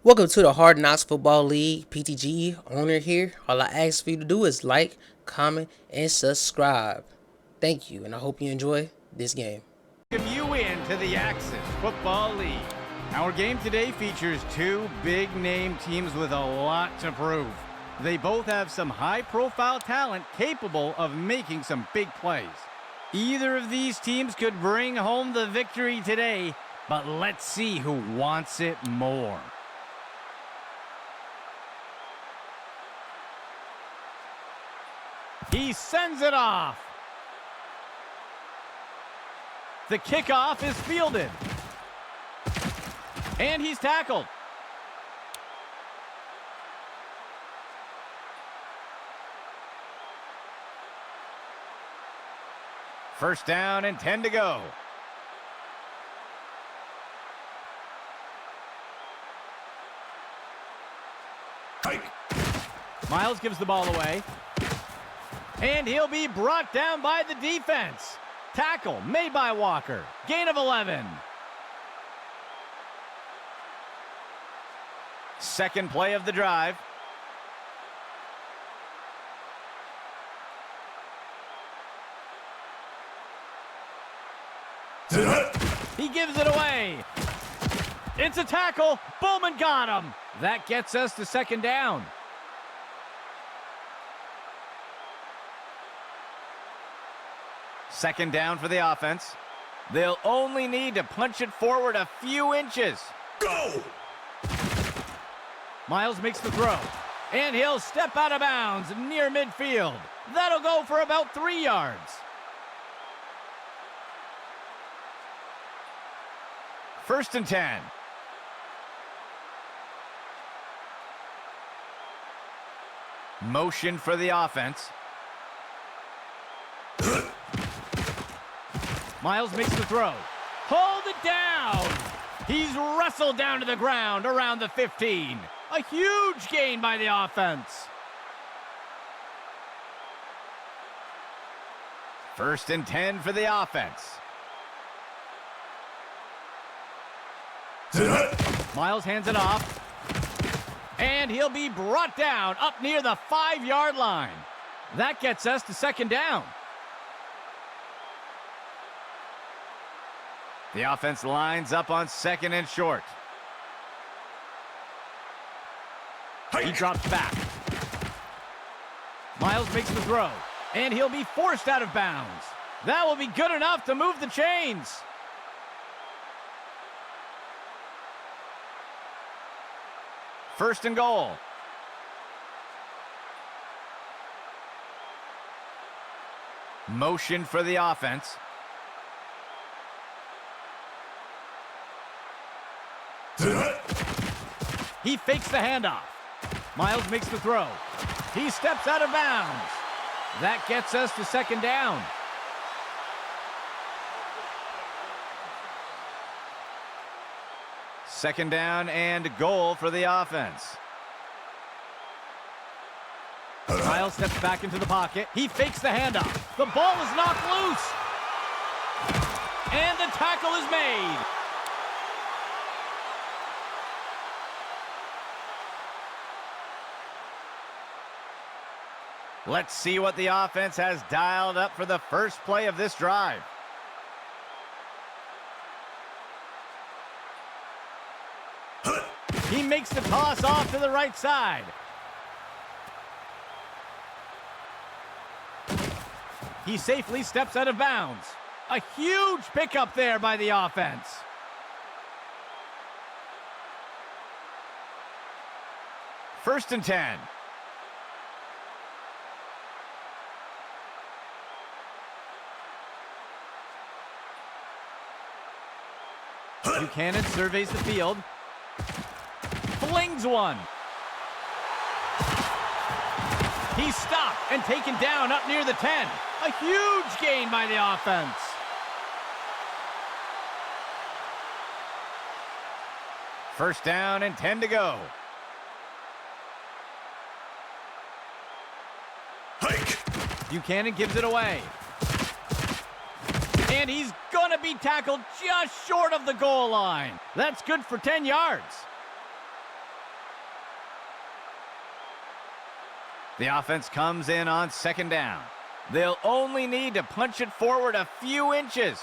Welcome to the Hard Knocks Football League, PTGE owner here. All I ask for you to do is like, comment, and subscribe. Thank you, and I hope you enjoy this game. Welcome you into the Axis Football League. Our game today features two big-name teams with a lot to prove. They both have some high-profile talent capable of making some big plays. Either of these teams could bring home the victory today, but let's see who wants it more. He sends it off. The kickoff is fielded. And he's tackled. First down and 10 to go. Miles gives the ball away. And he'll be brought down by the defense. Tackle made by Walker. Gain of 11. Second play of the drive. He gives it away. It's a tackle. Bowman got him. That gets us to second down. Second down for the offense. They'll only need to punch it forward a few inches. Go! Miles makes the throw. And he'll step out of bounds near midfield. That'll go for about 3 yards. First and 10. Motion for the offense. Miles makes the throw. Hold it down. He's wrestled down to the ground around the 15. A huge gain by the offense. First and 10 for the offense. Miles hands it off. And he'll be brought down up near the 5-yard line. That gets us to second down. The offense lines up on second and short. He drops back. Miles makes the throw. And he'll be forced out of bounds. That will be good enough to move the chains. First and goal. Motion for the offense. He fakes the handoff. Miles makes the throw. He steps out of bounds. That gets us to second down. Second down and goal for the offense. Miles steps back into the pocket. He fakes the handoff. The ball is knocked loose. And the tackle is made. Let's see what the offense has dialed up for the first play of this drive. He makes the toss off to the right side. He safely steps out of bounds. A huge pickup there by the offense. First and 10. Buchanan surveys the field. Flings one. He's stopped and taken down up near the 10. A huge gain by the offense. First down and 10 to go. Buchanan gives it away. And he's going to be tackled just short of the goal line. That's good for 10 yards. The offense comes in on second down. They'll only need to punch it forward a few inches.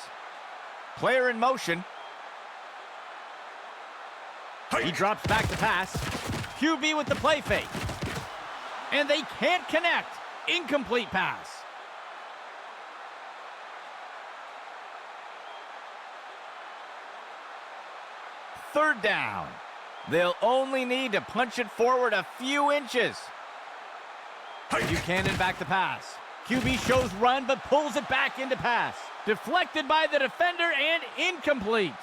Player in motion. He drops back to pass. QB with the play fake. And they can't connect. Incomplete pass. Third down. They'll only need to punch it forward a few inches. Buchanan back to pass. QB shows run but pulls it back into pass. Deflected by the defender and incomplete.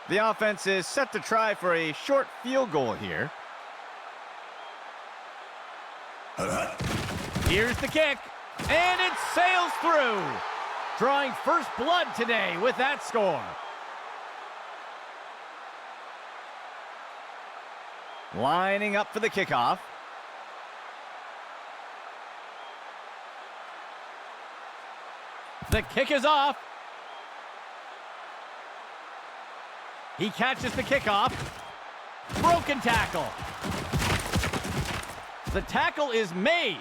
The offense is set to try for a short field goal here. Here's the kick, and it sails through. Drawing first blood today with that score. Lining up for the kickoff. The kick is off. He catches the kickoff. Broken tackle. The tackle is made.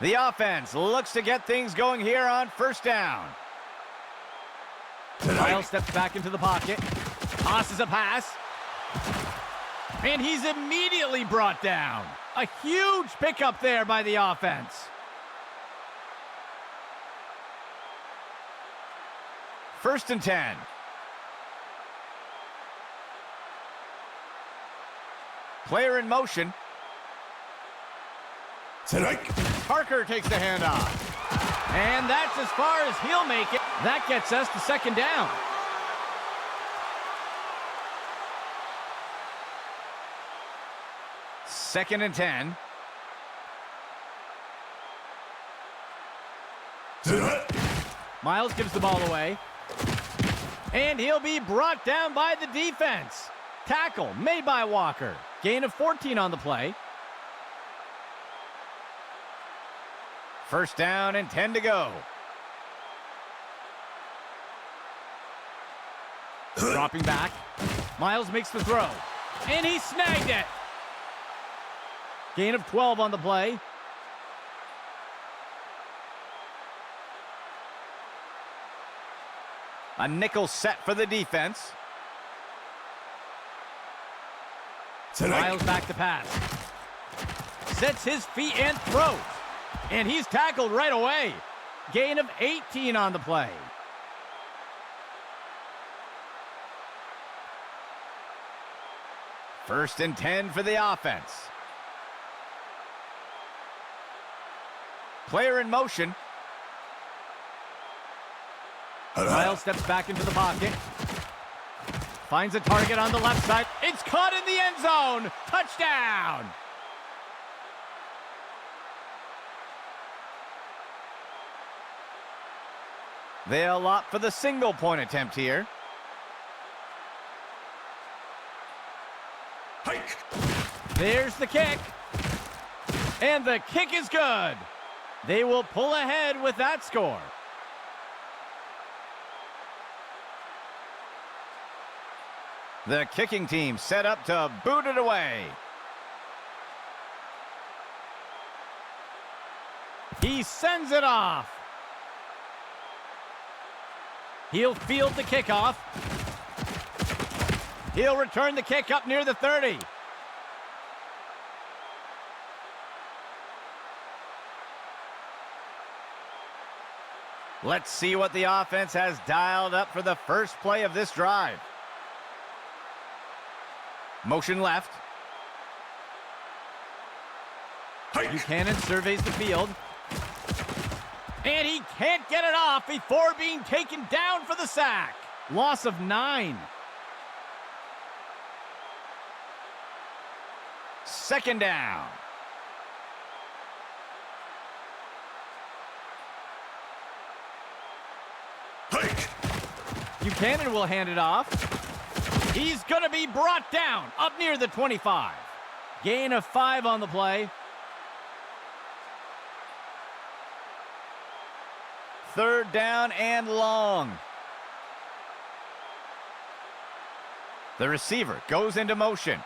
The offense looks to get things going here on first down. Miles steps back into the pocket. Tosses a pass. And he's immediately brought down. A huge pickup there by the offense. First and 10. Player in motion. Parker takes the handoff. And that's as far as he'll make it. That gets us to second down. Second and 10. Miles gives the ball away. And he'll be brought down by the defense. Tackle made by Walker. Gain of 14 on the play. First down and 10 to go. Dropping back. Miles makes the throw. And he snagged it. Gain of 12 on the play. A nickel set for the defense. Miles back to pass. Sets his feet and throws. And he's tackled right away. Gain of 18 on the play. First and 10 for the offense. Player in motion. Miles steps back into the pocket. Finds a target on the left side. It's caught in the end zone. Touchdown. They'll opt for the single point attempt here. Hike. There's the kick. And the kick is good. They will pull ahead with that score. The kicking team set up to boot it away. He sends it off. He'll field the kickoff. He'll return the kick up near the 30. Let's see what the offense has dialed up for the first play of this drive. Motion left. Buchanan surveys the field. And he can't get it off before being taken down for the sack. Loss of 9. Second down. Buchanan will hand it off. He's going to be brought down up near the 25. Gain of 5 on the play. Third down and long. The receiver goes into motion.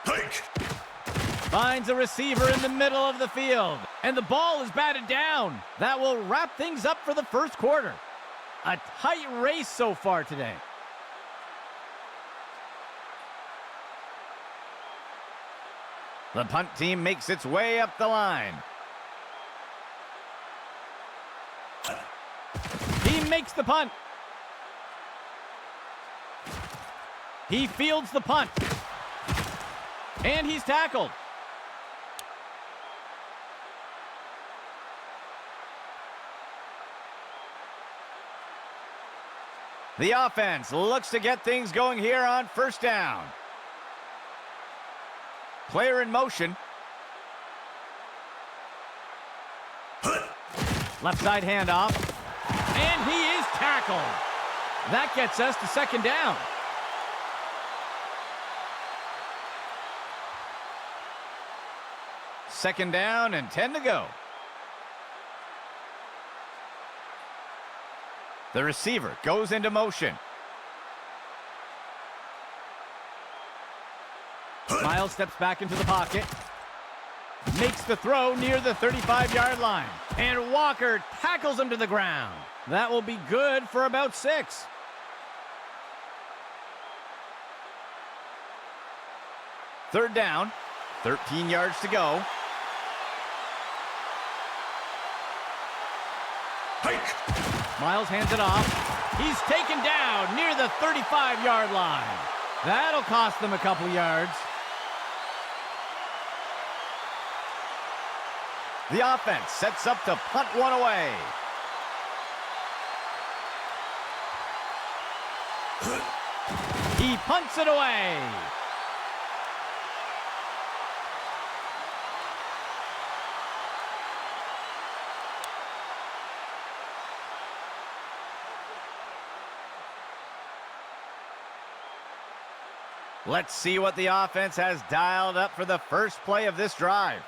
Hike! Finds a receiver in the middle of the field. And the ball is batted down. That will wrap things up for the first quarter. A tight race so far today. The punt team makes its way up the line. He makes the punt. He fields the punt. And he's tackled. The offense looks to get things going here on first down. Player in motion. Left side handoff. And he is tackled. That gets us to second down. Second down and 10 to go. The receiver goes into motion. Miles steps back into the pocket. Makes the throw near the 35-yard line. And Walker tackles him to the ground. That will be good for about 6. Third down, 13 yards to go. Hike! Miles hands it off. He's taken down near the 35-yard line. That'll cost them a couple yards. The offense sets up to punt one away. He punts it away. Let's see what the offense has dialed up for the first play of this drive.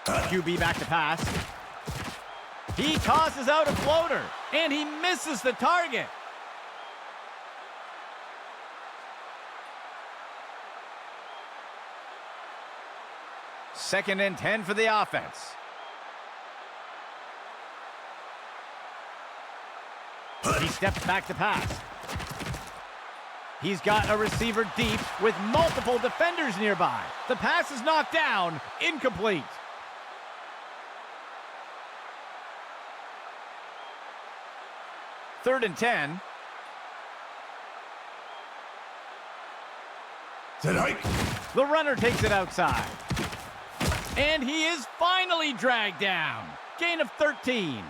QB back to pass. He tosses out a floater, and he misses the target. Second and 10 for the offense. He steps back to pass. He's got a receiver deep with multiple defenders nearby. The pass is knocked down, incomplete. Third and 10. Said hike. The runner takes it outside. And he is finally dragged down. Gain of 13.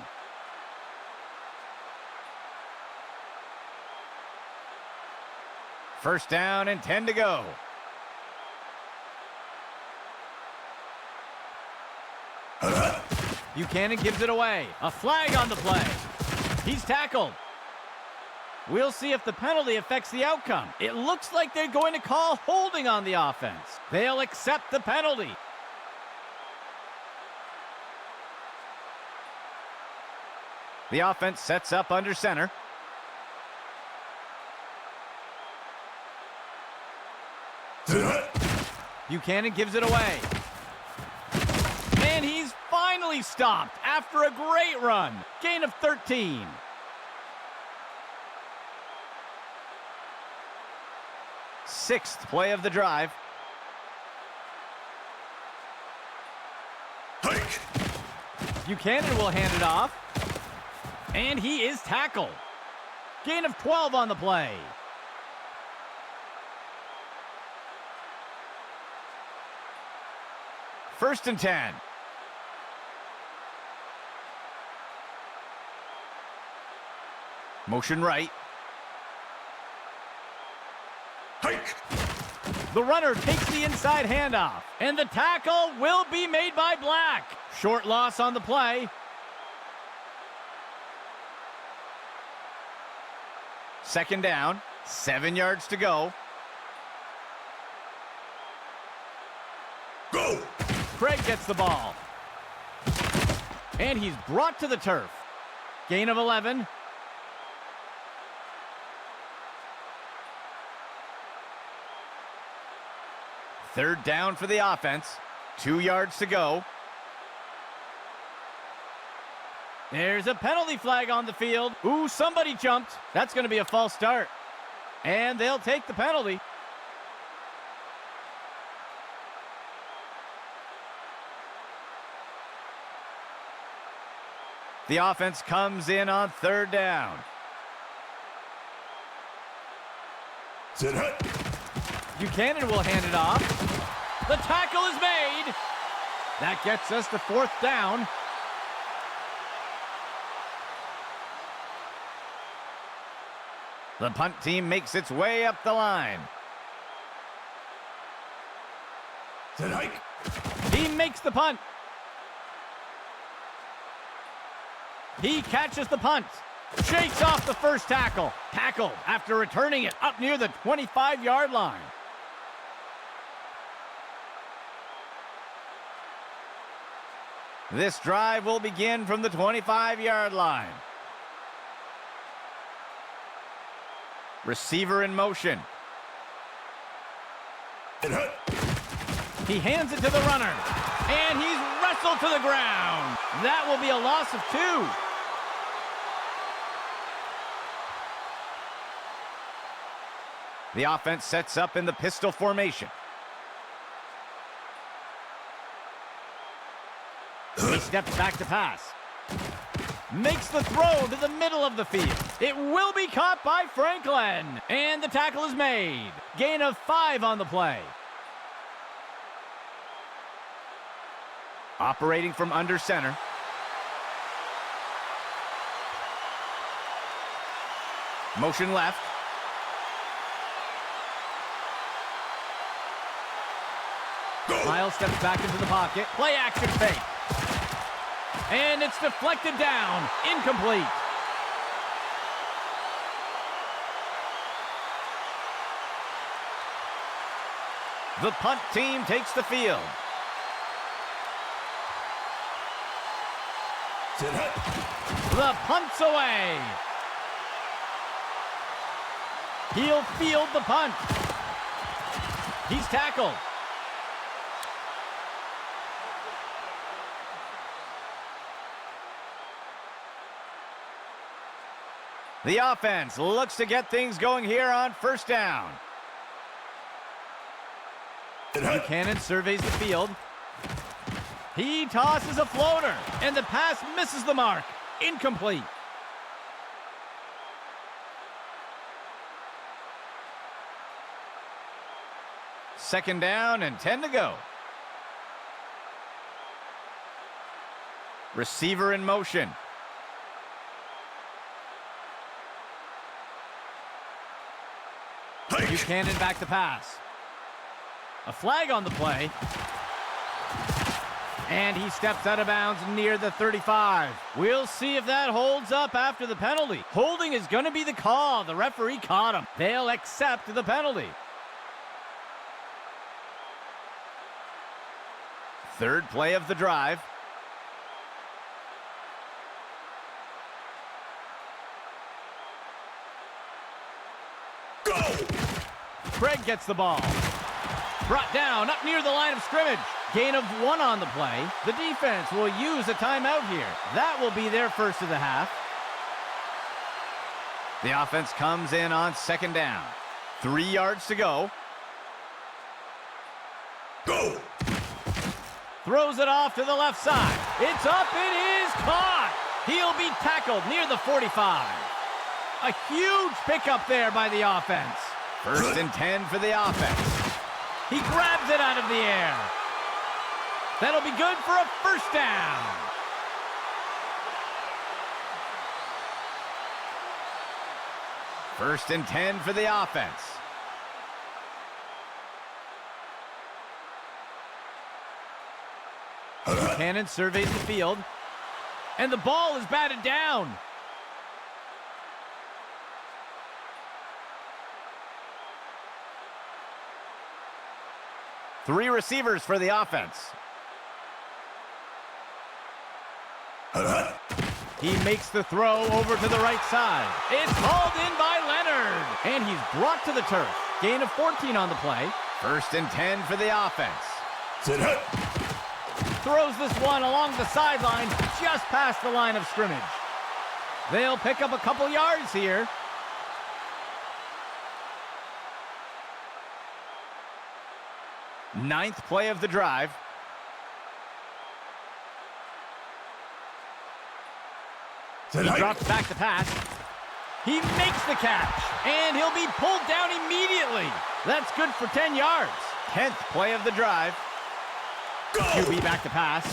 First down and 10 to go. Buchanan gives it away. A flag on the play. He's tackled. We'll see if the penalty affects the outcome. It looks like they're going to call holding on the offense. They'll accept the penalty. The offense sets up under center. Buchanan gives it away. And he's finally stopped after a great run. Gain of 13. Sixth play of the drive. Hike! Buchanan will hand it off. And he is tackled. Gain of 12 on the play. First and 10. Motion right. Hike! The runner takes the inside handoff. And the tackle will be made by Black. Short loss on the play. Second down, 7 yards to go. Go! Craig gets the ball. And he's brought to the turf. Gain of 11. Third down for the offense. 2 yards to go. There's a penalty flag on the field. Ooh, somebody jumped. That's going to be a false start. And they'll take the penalty. The offense comes in on third down. Set hut. Buchanan will hand it off. The tackle is made. That gets us to fourth down. The punt team makes its way up the line. Set hike. He makes the punt. He catches the punt. Shakes off the first tackle. Tackled after returning it up near the 25-yard line. This drive will begin from the 25-yard line. Receiver in motion. Set hut. He hands it to the runner. And he's wrestled to the ground. That will be a loss of 2. The offense sets up in the pistol formation. He steps back to pass. Makes the throw to the middle of the field. It will be caught by Franklin. And the tackle is made. Gain of 5 on the play. Operating from under center. Motion left. Miles steps back into the pocket. Play action fake. And it's deflected down. Incomplete. The punt team takes the field. Set hut. The punt's away. He'll field the punt. He's tackled. The offense looks to get things going here on first down. Buchanan surveys the field. He tosses a floater, and the pass misses the mark. Incomplete. Second down and 10 to go. Receiver in motion. Buchanan back to pass. A flag on the play. And he steps out of bounds near the 35. We'll see if that holds up after the penalty. Holding is going to be the call. The referee caught him. They'll accept the penalty. Third play of the drive. Go! Craig gets the ball. Brought down up near the line of scrimmage. Gain of 1 on the play. The defense will use a timeout here. That will be their first of the half. The offense comes in on second down. 3 yards to go. Go! Throws it off to the left side. It's up. It is caught. He'll be tackled near the 45. A huge pickup there by the offense. First and 10 for the offense. He grabs it out of the air. That'll be good for a first down. First and 10 for the offense. Buchanan surveys the field. And the ball is batted down. Three receivers for the offense. He makes the throw over to the right side. It's hauled in by Leonard. And he's brought to the turf. Gain of 14 on the play. 1st and 10 for the offense. Set hut. Throws this one along the sideline, just past the line of scrimmage. They'll pick up a couple yards here. Ninth play of the drive. Set He hike. drops back to pass. He makes the catch, and he'll be pulled down immediately. That's good for 10 yards. 10th play of the drive. Go. QB back to pass.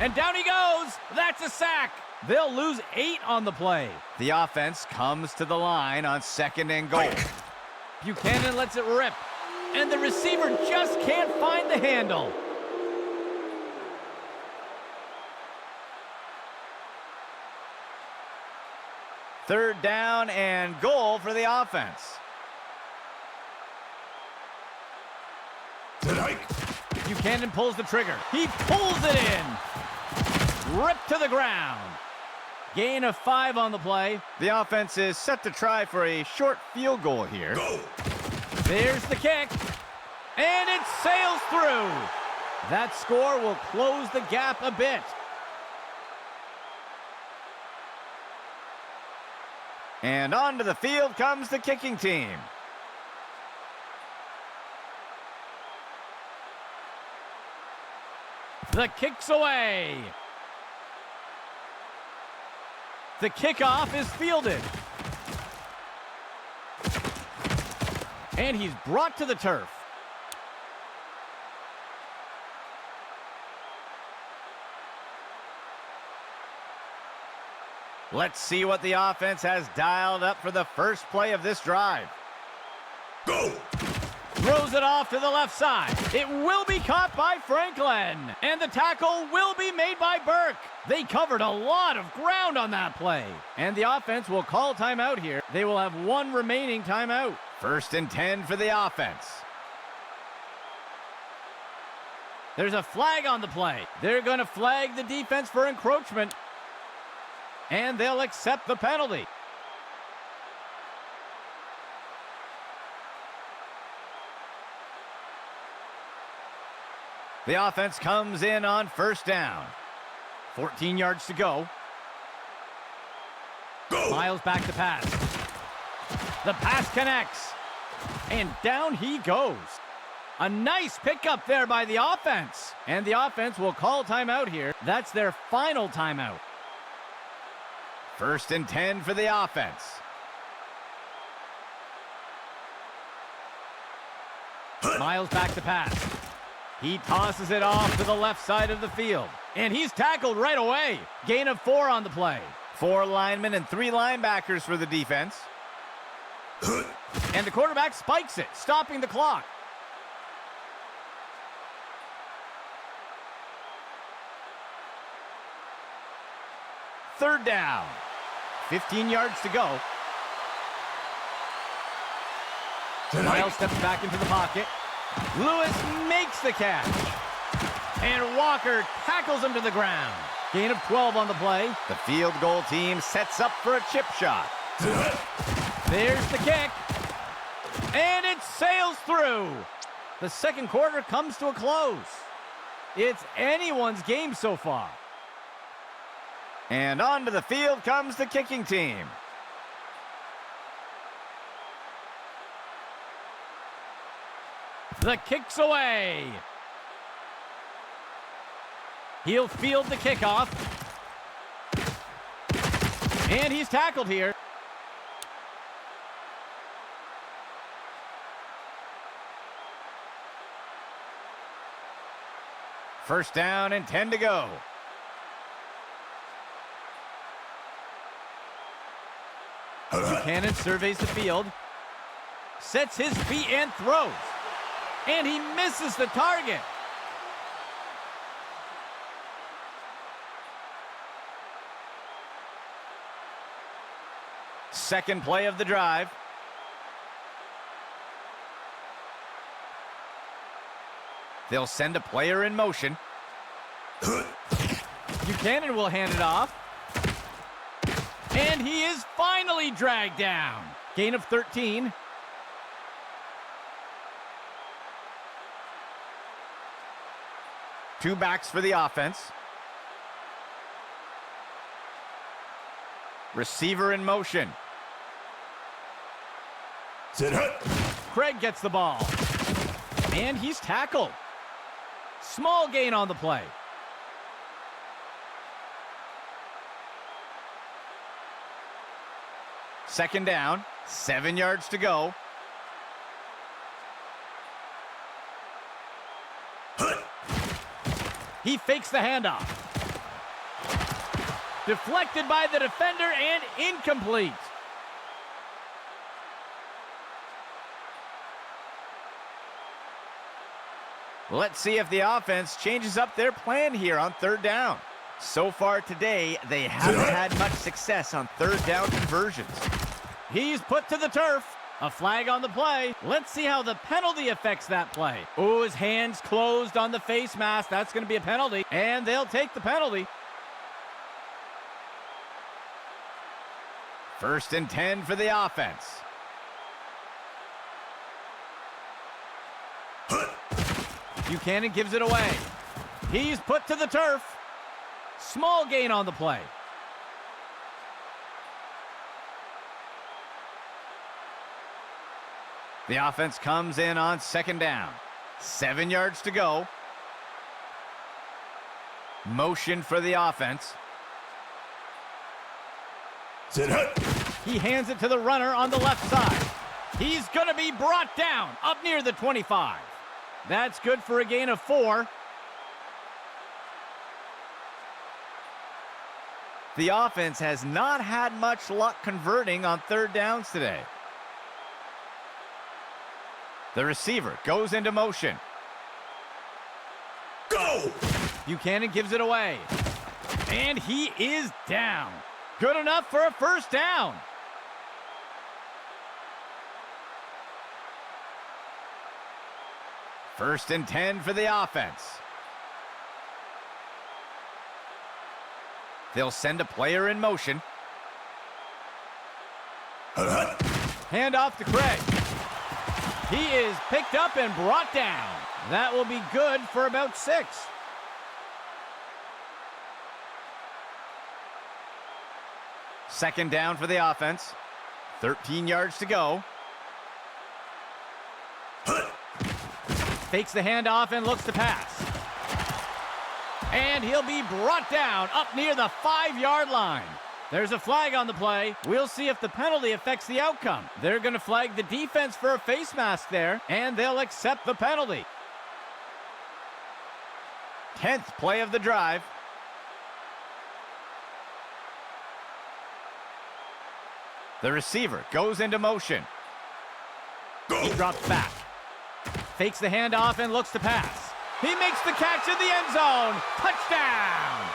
And down he goes. That's a sack. They'll lose 8 on the play. The offense comes to the line on 2nd and goal. Hike. Buchanan lets it rip, and the receiver just can't find the handle. Third down and goal for the offense. Set hike. Buchanan pulls the trigger. He pulls it in. Ripped to the ground. Gain of 5 on the play. The offense is set to try for a short field goal here. Go. There's the kick. And it sails through. That score will close the gap a bit. And onto the field comes the kicking team. The kick's away. The kickoff is fielded. And he's brought to the turf. Let's see what the offense has dialed up for the first play of this drive. Go. Throws it off to the left side. It will be caught by Franklin. And the tackle will be made by Burke. They covered a lot of ground on that play. And the offense will call timeout here. They will have 1 remaining timeout. 1st and 10 for the offense. There's a flag on the play. They're going to flag the defense for encroachment. And they'll accept the penalty. The offense comes in on 1st down. 14 yards to go. Go. Miles back to pass. The pass connects. And down he goes. A nice pickup there by the offense. And the offense will call timeout here. That's their final timeout. 1st and 10 for the offense. Miles back to pass. He tosses it off to the left side of the field. And he's tackled right away. Gain of 4 on the play. 4 linemen and 3 linebackers for the defense. And the quarterback spikes it, stopping the clock. Third down. 15 yards to go. Miles steps back into the pocket. Lewis makes the catch. And Walker tackles him to the ground. Gain of 12 on the play. The field goal team sets up for a chip shot. There's the kick. And it sails through. The second quarter comes to a close. It's anyone's game so far. And onto the field comes the kicking team. The kick's away. He'll field the kickoff. And he's tackled here. First down and 10 to go. Buchanan surveys the field. Sets his feet and throws. And he misses the target. Second play of the drive. They'll send a player in motion. Buchanan will hand it off. And he is finally dragged down. Gain of 13. Two backs for the offense. Receiver in motion. Set hut. Craig gets the ball. And he's tackled. Small gain on the play. Second down, 7 yards to go. Hut. He fakes the handoff. Deflected by the defender and incomplete. Let's see if the offense changes up their plan here on third down. So far today, they haven't had much success on third down conversions. He's put to the turf. A flag on the play. Let's see how the penalty affects that play. Oh, his hands closed on the face mask. That's going to be a penalty, and they'll take the penalty. First and 10 for the offense. Buchanan gives it away. He's put to the turf. Small gain on the play. The offense comes in on second down. 7 yards to go. Motion for the offense. Set hut. He hands it to the runner on the left side. He's going to be brought down up near the 25. That's good for a gain of 4. The offense has not had much luck converting on third downs today. The receiver goes into motion. Go! Buchanan gives it away. And he is down. Good enough for a first down. First and 10 for the offense. They'll send a player in motion. Hut, hut. Hand off to Craig. He is picked up and brought down. That will be good for about 6. Second down for the offense. 13 yards to go. Hut. Fakes the handoff and looks to pass. And he'll be brought down up near the 5-yard line. There's a flag on the play. We'll see if the penalty affects the outcome. They're going to flag the defense for a face mask there, and they'll accept the penalty. 10th play of the drive. The receiver goes into motion. Go! He drops back. Fakes the handoff and looks to pass. He makes the catch in the end zone. Touchdown!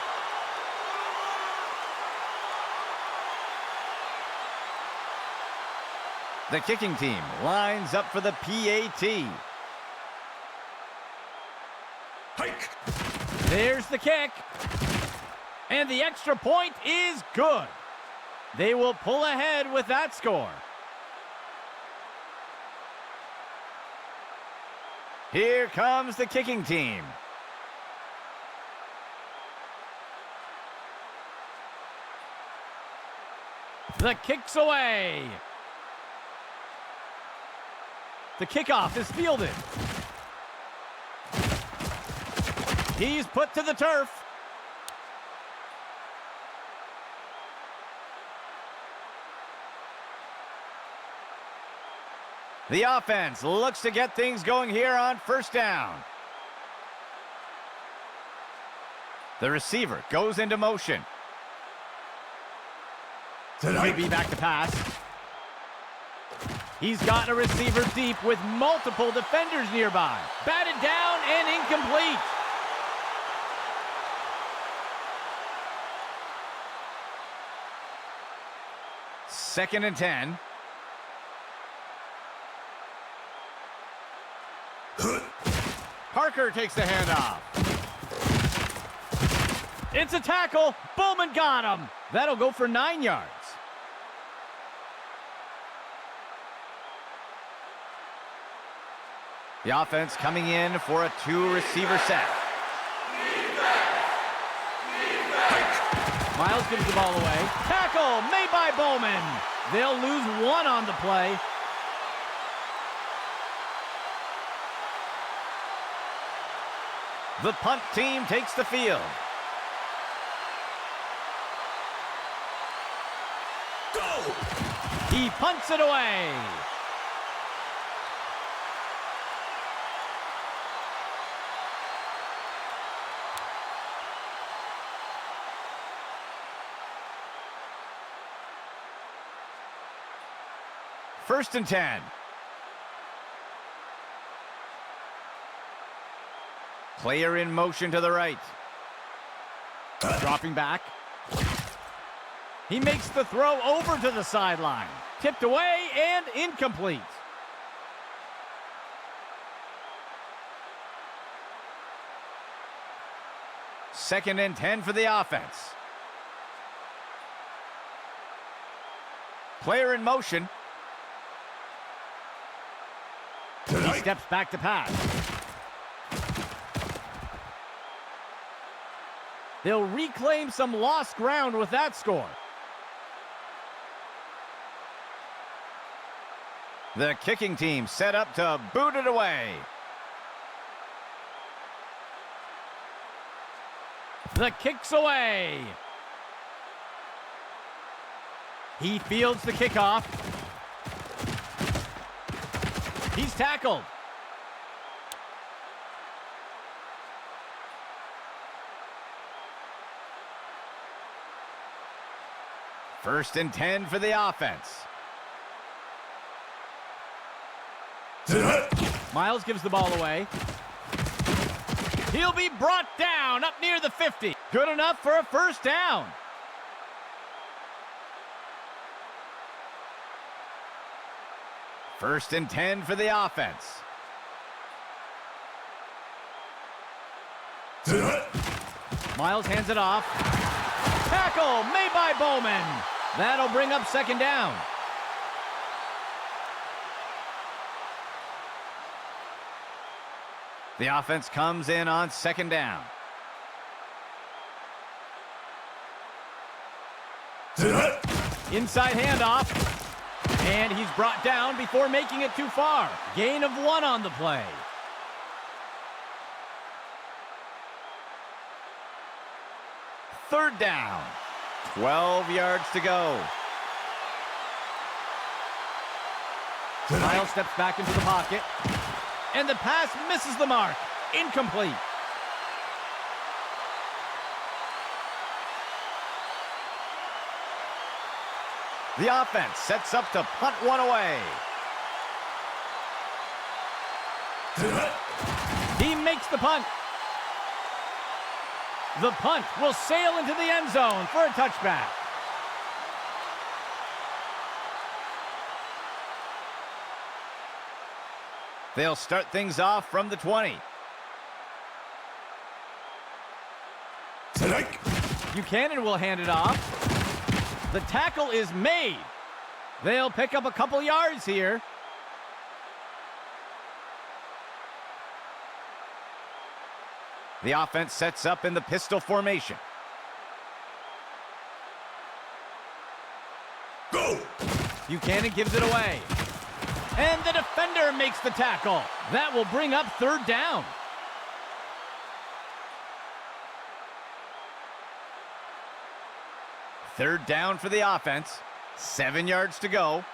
The kicking team lines up for the PAT. Hike! There's the kick. And the extra point is good. They will pull ahead with that score. Here comes the kicking team. The kick's away. The kickoff is fielded. He's put to the turf. The offense looks to get things going here on first down. The receiver goes into motion. He'll be back to pass. He's got a receiver deep with multiple defenders nearby. Batted down and incomplete. Second and 10. Parker takes the handoff. It's a tackle. Bowman got him. That'll go for 9 yards. The offense coming in for a 2-receiver set. Miles gives the ball away. Tackle made by Bowman. They'll lose 1 on the play. The punt team takes the field. Go! He punts it away. First and 10. Player in motion to the right. Dropping back. He makes the throw over to the sideline. Tipped away and incomplete. Second and 10 for the offense. Player in motion. He steps back to pass. They'll reclaim some lost ground with that score. The kicking team set up to boot it away. The kick's away. He fields the kickoff. He's tackled. First and 10 for the offense. Miles gives the ball away. He'll be brought down up near the 50. Good enough for a first down. First and 10 for the offense. Miles hands it off. Tackle made by Bowman. That'll bring up second down. The offense comes in on second down. Inside handoff. And he's brought down before making it too far. Gain of 1 on the play. Third down. 12 yards to go. Miles steps back into the pocket. And the pass misses the mark. Incomplete. The offense sets up to punt one away. He makes the punt. The punt will sail into the end zone for a touchback. They'll start things off from the 20. Buchanan will hand it off. The tackle is made. They'll pick up a couple yards here. The offense sets up in the pistol formation. Go! Buchanan gives it away. And the defender makes the tackle. That will bring up third down. Third down for the offense. 7 yards to go.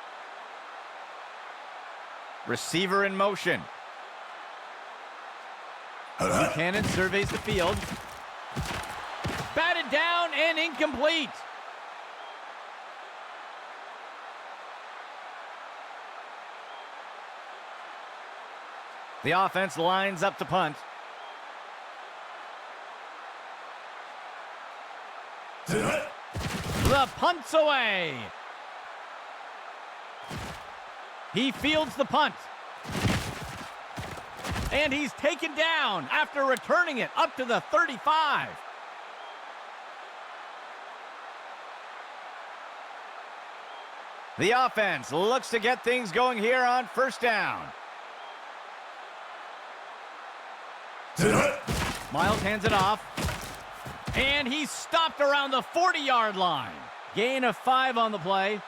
Receiver in motion. Buchanan surveys the field. Batted down and incomplete. The offense lines up to punt. The punt's away. He fields the punt. And he's taken down after returning it up to the 35. The offense looks to get things going here on first down. Set hut. Miles hands it off. And he's stopped around the 40-yard line. Gain of 5 on the play.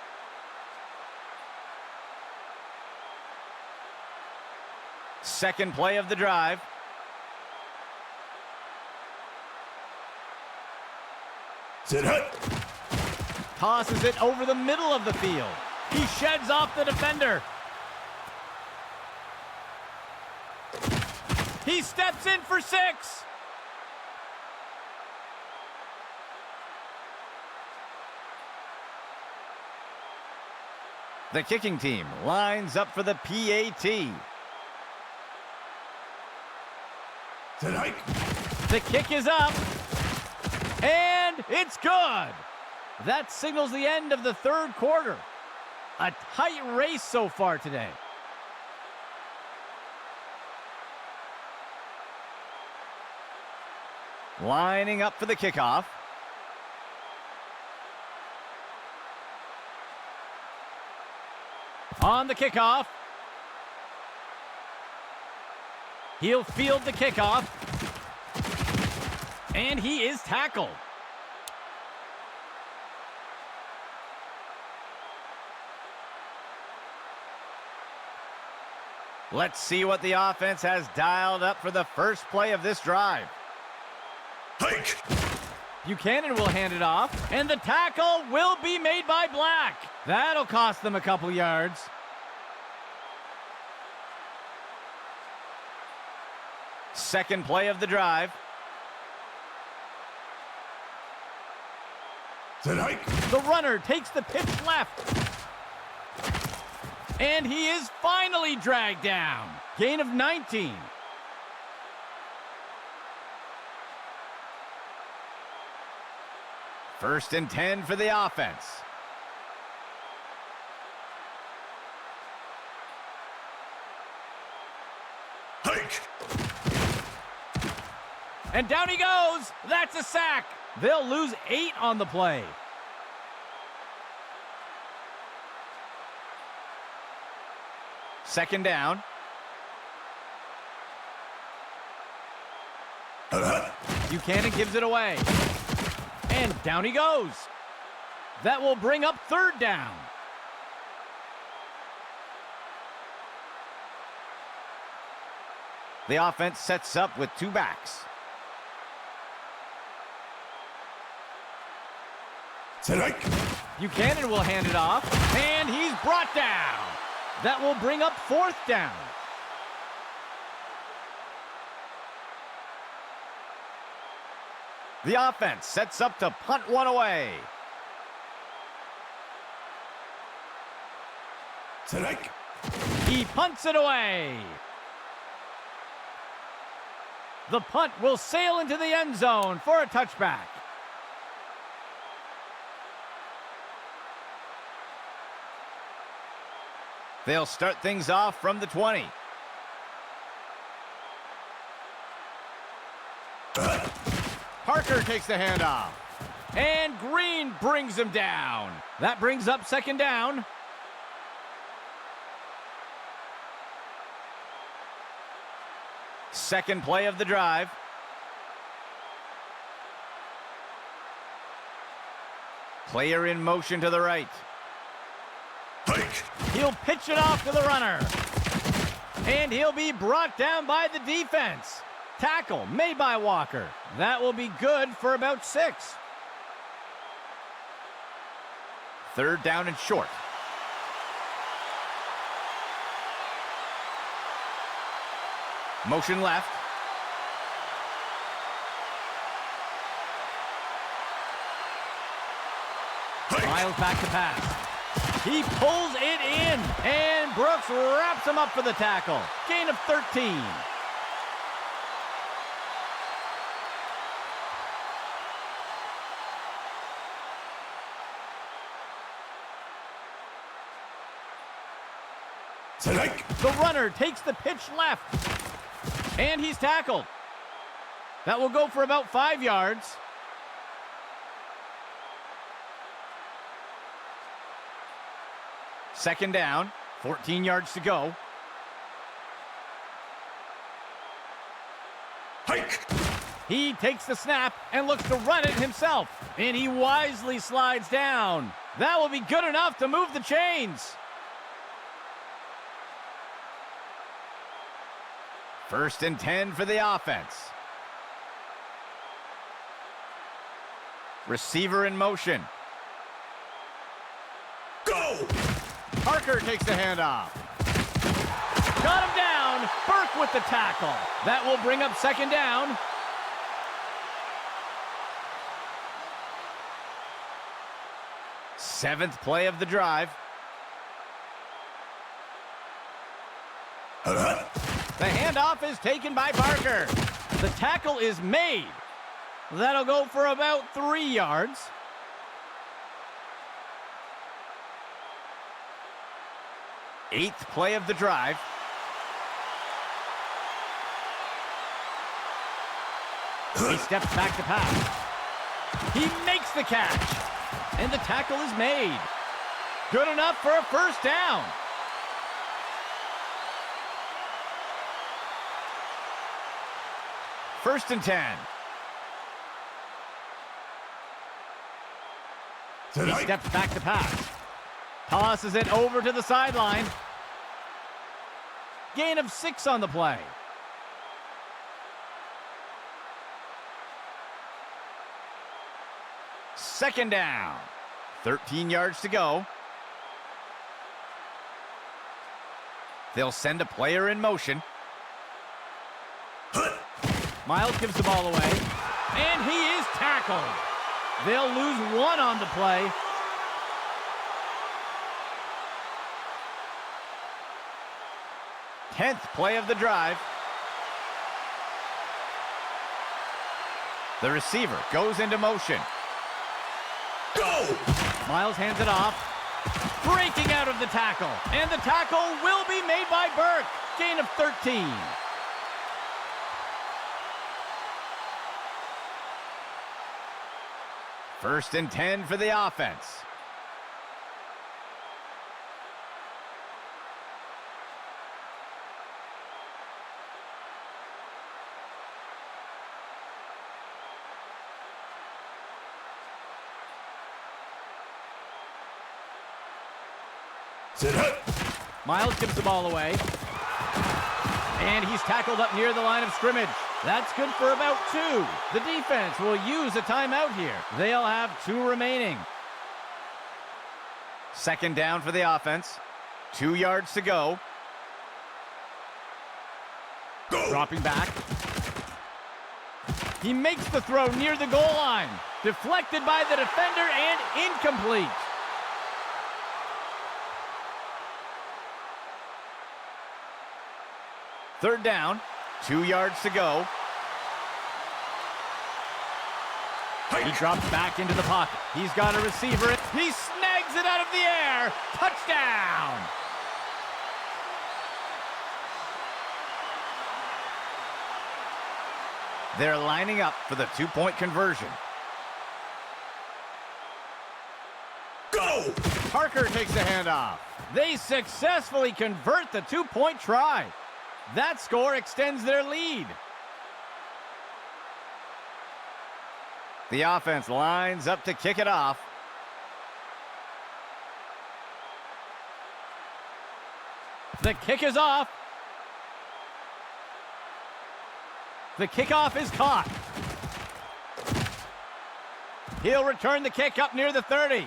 Second play of the drive. Set hut. Tosses it over the middle of the field. He sheds off the defender. He steps in for 6. The kicking team lines up for the PAT. Set hike. The kick is up. And it's good. That signals the end of the third quarter. A tight race so far today. Lining up for the kickoff. On the kickoff. He'll field the kickoff. And he is tackled. Let's see what the offense has dialed up for the first play of this drive. Hike. Buchanan will hand it off, and the tackle will be made by Black. That'll cost them a couple yards. Second play of the drive. Set hike. The runner takes the pitch left. And he is finally dragged down. Gain of 19. First and 10 for the offense. Hike. And down he goes. That's a sack. They'll lose 8 on the play. Second down. Buchanan gives it away. And down he goes. That will bring up third down. The offense sets up with 2 backs. Set hike. Buchanan will hand it off, and he's brought down. That will bring up fourth down. The offense sets up to punt one away. Set hike. He punts it away. The punt will sail into the end zone for a touchback. They'll start things off from the 20. Parker takes the handoff. And Green brings him down. That brings up second down. Second play of the drive. Player in motion to the right. Hike. He'll pitch it off to the runner. And he'll be brought down by the defense. Tackle made by Walker. That will be good for about 6. Third down and short. Motion left. Miles back to pass. He pulls it in, and Brooks wraps him up for the tackle. Gain of 13. Select. The runner takes the pitch left, and he's tackled. That will go for about 5 yards. second down, 14 yards to go. Hike! He takes the snap and looks to run it himself. And he wisely slides down. That will be good enough to move the chains. First and 10 for the offense. Receiver in motion. Go! Parker takes the handoff. Got him down. Burke with the tackle. That will bring up second down. Seventh play of the drive. The handoff is taken by Parker. The tackle is made. That'll go for about 3 yards. Eighth play of the drive. He steps back to pass. He makes the catch. And the tackle is made. Good enough for a first down. First and 10. He steps back to pass. Tosses it over to the sideline. Gain of 6 on the play. Second down. 13 yards to go. They'll send a player in motion. Miles gives the ball away. And he is tackled. They'll lose 1 on the play. Tenth play of the drive. The receiver goes into motion. Go! Miles hands it off. Breaking out of the tackle. And the tackle will be made by Burke. Gain of 13. First and 10 for the offense. Sit up! Miles gives the ball away. And he's tackled up near the line of scrimmage. That's good for about 2. The defense will use a timeout here. They'll have 2 remaining. Second down for the offense. 2 yards to go. Go! Dropping back. He makes the throw near the goal line. Deflected by the defender and incomplete. Third down, 2 yards to go. He drops back into the pocket. He's got a receiver. He snags it out of the air. Touchdown! They're lining up for the 2-point conversion. Go! Parker takes the handoff. They successfully convert the 2-point try. That score extends their lead. The offense lines up to kick it off. The kick is off. The kickoff is caught. He'll return the kick up near the 30.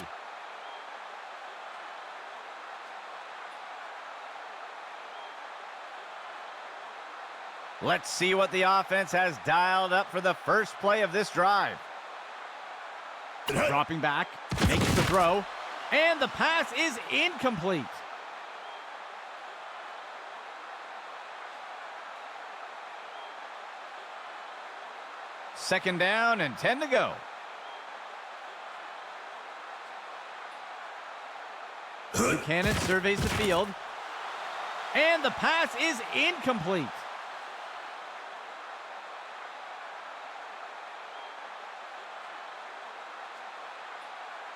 Let's see what the offense has dialed up for the first play of this drive. Dropping back, makes the throw, and the pass is incomplete. Second down and 10 to go. Buchanan surveys the field, and the pass is incomplete.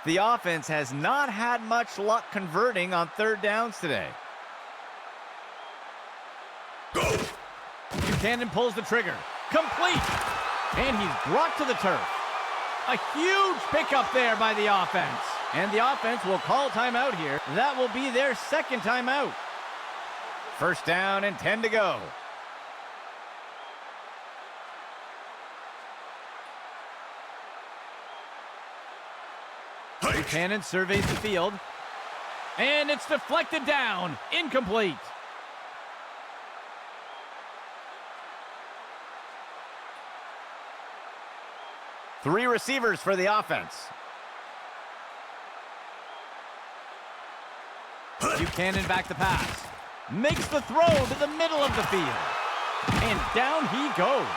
The offense has not had much luck converting on third downs today. Go! Buchanan pulls the trigger. Complete! And he's brought to the turf. A huge pickup there by the offense. And the offense will call timeout here. That will be their second timeout. First down and 10 to go. Buchanan surveys the field. And it's deflected down. Incomplete. Three receivers for the offense. Buchanan back to pass. Makes the throw to the middle of the field. And down he goes.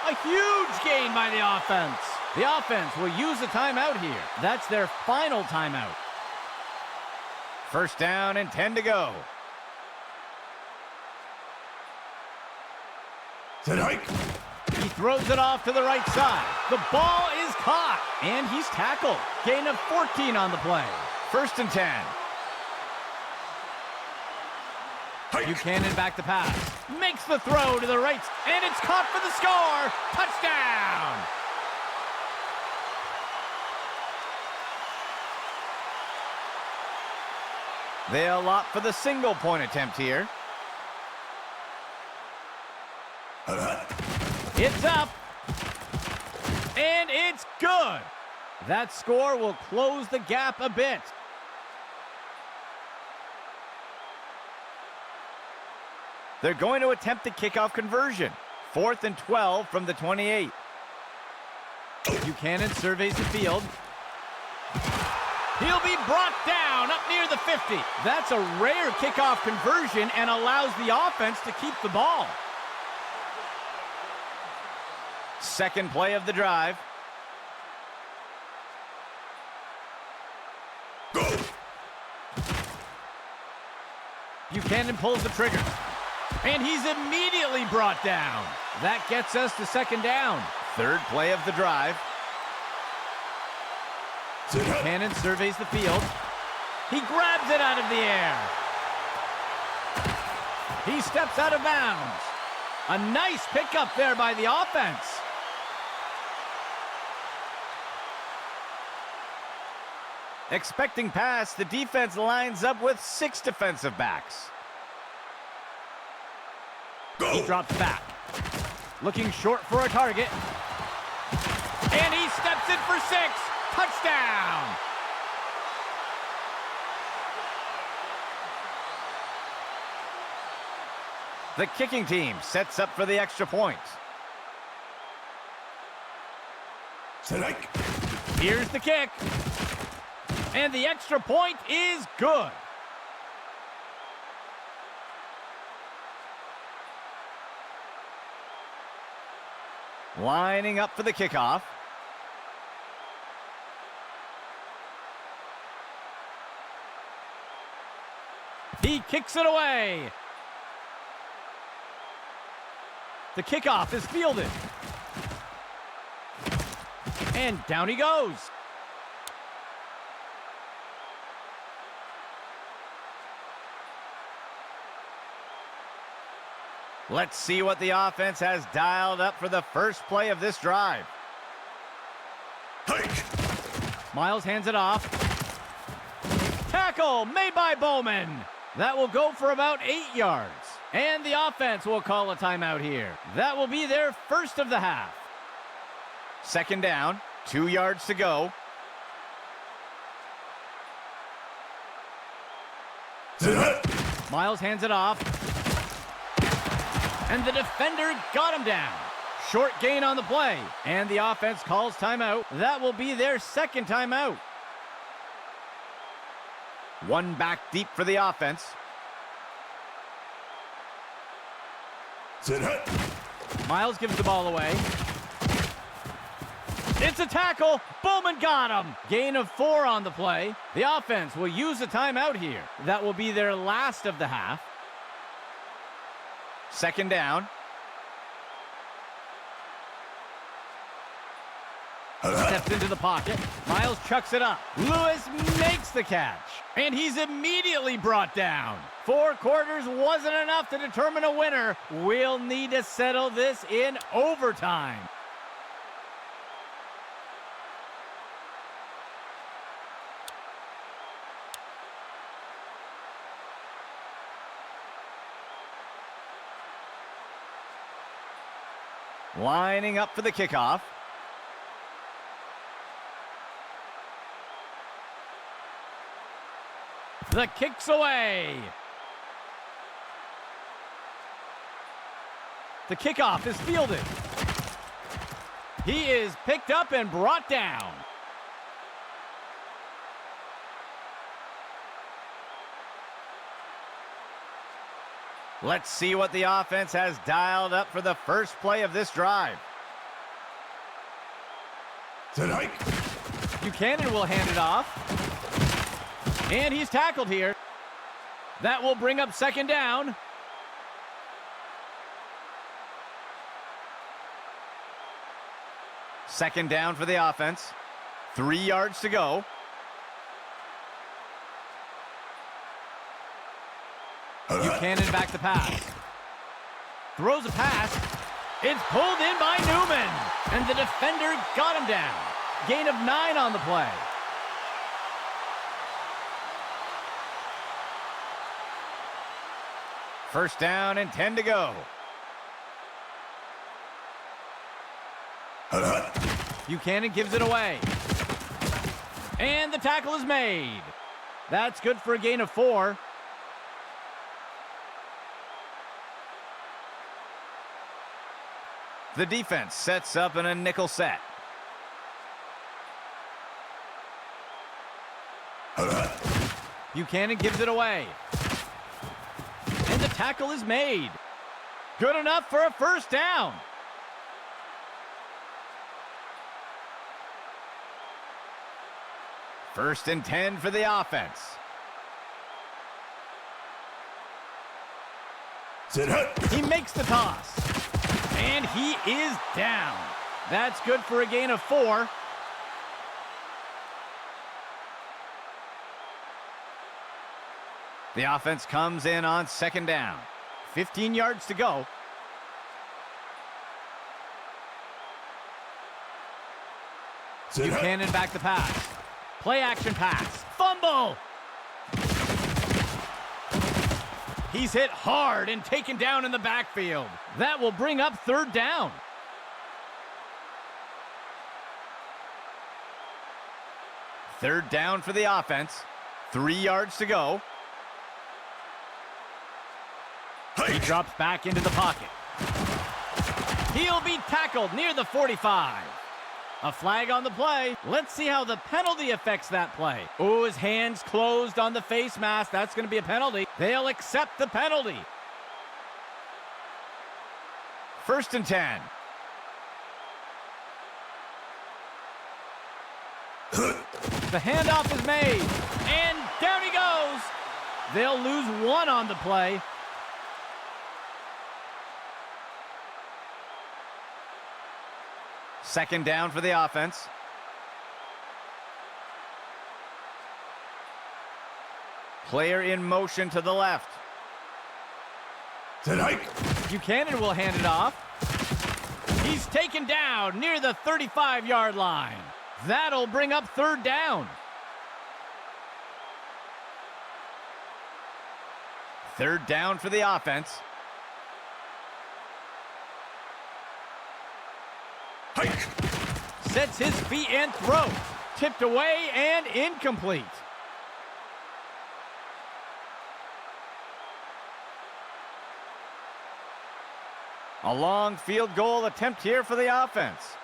A huge gain by the offense. The offense will use a timeout here. That's their final timeout. First down and 10 to go. Set hike. He throws it off to the right side. The ball is caught, and he's tackled. Gain of 14 on the play. First and 10. Hike. Buchanan back to pass. Makes the throw to the right, and it's caught for the score. Touchdown! They'll opt for the single point attempt here. It's up. And it's good. That score will close the gap a bit. They're going to attempt the kickoff conversion. 4th and 12 from the 28. Buchanan surveys the field. He'll be brought down up near the 50. That's a rare kickoff conversion and allows the offense to keep the ball. Second play of the drive. Go! Buchanan pulls the trigger. And he's immediately brought down. That gets us to second down. Third play of the drive. Buchanan surveys the field. He grabs it out of the air. He steps out of bounds. A nice pickup there by the offense. Expecting pass, the defense lines up with 6 defensive backs. Go! He drops back. Looking short for a target. And he steps in for 6. Touchdown! The kicking team sets up for the extra point. Set hike. Here's the kick. And the extra point is good. Lining up for the kickoff. He kicks it away. The kickoff is fielded. And down he goes. Let's see what the offense has dialed up for the first play of this drive. Hike. Miles hands it off. Tackle made by Bowman. That will go for about 8 yards. And the offense will call a timeout here. That will be their first of the half. Second down, 2 yards to go. Set hike. Miles hands it off. And the defender got him down. Short gain on the play. And the offense calls timeout. That will be their second timeout. One back deep for the offense. Set hike. Miles gives the ball away. It's a tackle. Bowman got him. Gain of 4 on the play. The offense will use a timeout here. That will be their last of the half. Second down. Steps into the pocket. Miles chucks it up. Lewis makes the catch. And he's immediately brought down. 4 quarters wasn't enough to determine a winner. We'll need to settle this in overtime. Lining up for the kickoff. The kick's away. The kickoff is fielded. He is picked up and brought down. Let's see what the offense has dialed up for the first play of this drive. Tonight. Buchanan will hand it off. And he's tackled here. That will bring up second down. Second down for the offense. 3 yards to go. Buchanan back to pass. Throws a pass. It's pulled in by Newman. And the defender got him down. Gain of 9 on the play. First down and 10 to go. Buchanan gives it away. And the tackle is made. That's good for a gain of 4. The defense sets up in a nickel set. Buchanan gives it away. And the tackle is made. Good enough for a first down. First and 10 for the offense. He makes the toss. And he is down. That's good for a gain of 4. The offense comes in on second down. 15 yards to go. Buchanan back to pass. Play action pass. Fumble! He's hit hard and taken down in the backfield. That will bring up third down. Third down for the offense. 3 yards to go. He drops back into the pocket. He'll be tackled near the 45. A flag on the play. Let's see how the penalty affects that play. Oh, his hands closed on the face mask. That's going to be a penalty. They'll accept the penalty. First and 10. The handoff is made. And down he goes. They'll lose 1 on the play. Second down for the offense. Player in motion to the left. Tonight. Buchanan will hand it off. He's taken down near the 35-yard line. That'll bring up third down. Third down for the offense. Sets his feet and throws. Tipped away and incomplete. A long field goal attempt here for the offense.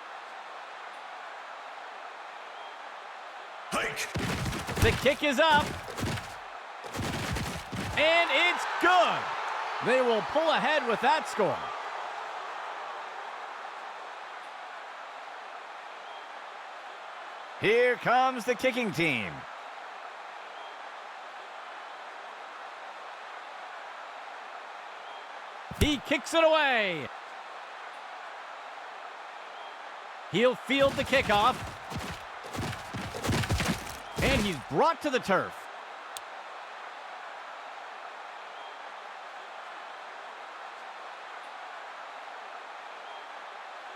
The kick is up. And it's good. They will pull ahead with that score. Here comes the kicking team. He kicks it away. He'll field the kickoff. And he's brought to the turf.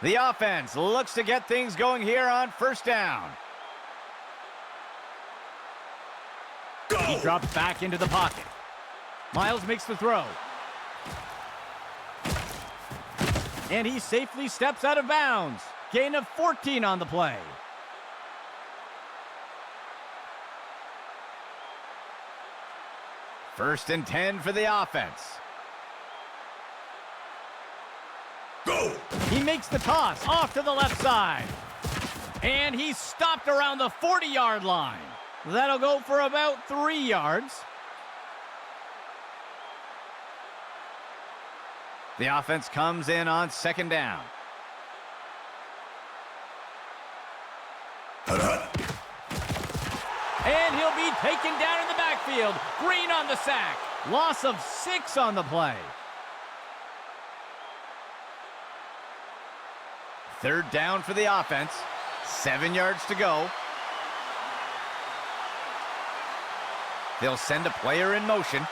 The offense looks to get things going here on first down. Go! He drops back into the pocket. Miles makes the throw. And he safely steps out of bounds. Gain of 14 on the play. First and 10 for the offense. Go! He makes the toss off to the left side. And he's stopped around the 40-yard line. That'll go for about 3 yards. The offense comes in on second down. And he'll be taken down in the backfield. Green on the sack. Loss of 6 on the play. Third down for the offense. 7 yards to go. They'll send a player in motion.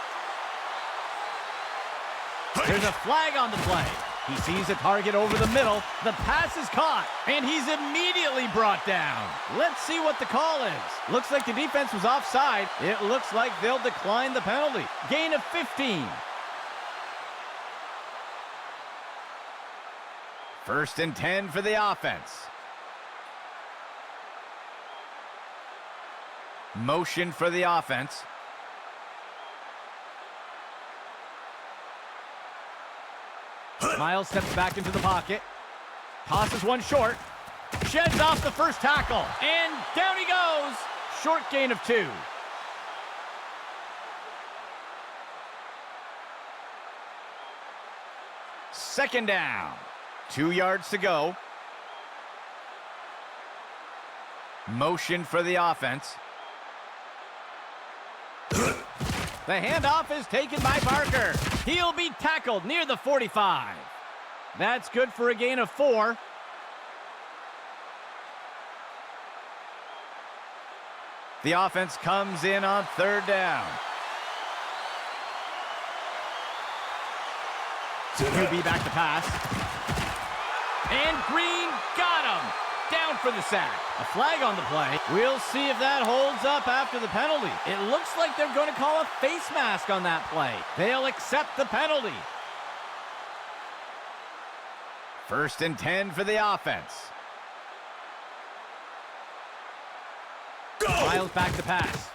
There's a flag on the play. He sees a target over the middle. The pass is caught, and he's immediately brought down. Let's see what the call is. Looks like the defense was offside. It looks like they'll decline the penalty. Gain of 15. First and 10 for the offense. Motion for the offense. Miles steps back into the pocket. Tosses one short. Sheds off the first tackle. And down he goes. Short gain of 2. Second down. 2 yards to go. Motion for the offense. The handoff is taken by Parker. He'll be tackled near the 45. That's good for a gain of 4. The offense comes in on third down. QB back to pass. And Green got him. Down for the sack. A flag on the play. We'll see if that holds up after the penalty. It looks like they're going to call a face mask on that play. They'll accept the penalty. First and 10 for the offense. Go! Miles back to pass.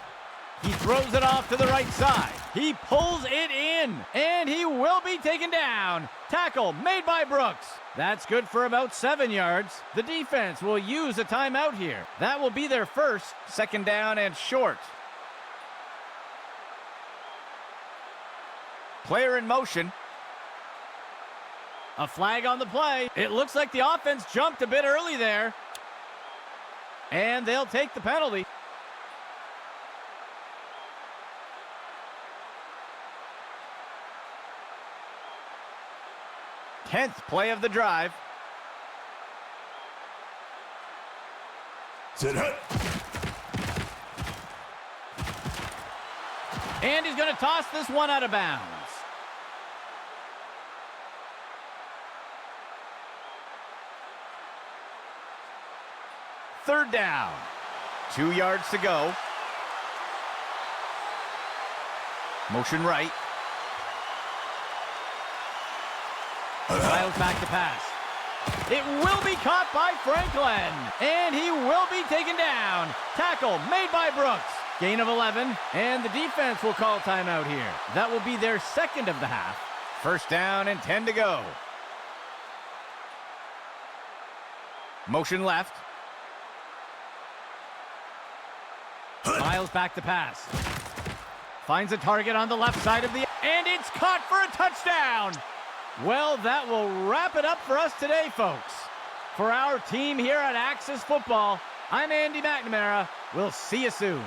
He throws it off to the right side. He pulls it in, and he will be taken down. Tackle made by Brooks. That's good for about 7 yards. The defense will use a timeout here. That will be their first. Second down and short. Player in motion. A flag on the play. It looks like the offense jumped a bit early there. And they'll take the penalty. Tenth play of the drive. Sit hut. And he's going to toss this one out of bounds. Third down. 2 yards to go. Motion right. Miles back to pass. It will be caught by Franklin. And he will be taken down. Tackle made by Brooks. Gain of 11. And the defense will call timeout here. That will be their second of the half. First down and 10 to go. Motion left. Miles back to pass. Finds a target on the left side of the... And it's caught for a touchdown. Well, that will wrap it up for us today, folks. For our team here at Axis Football, I'm Andy McNamara. We'll see you soon.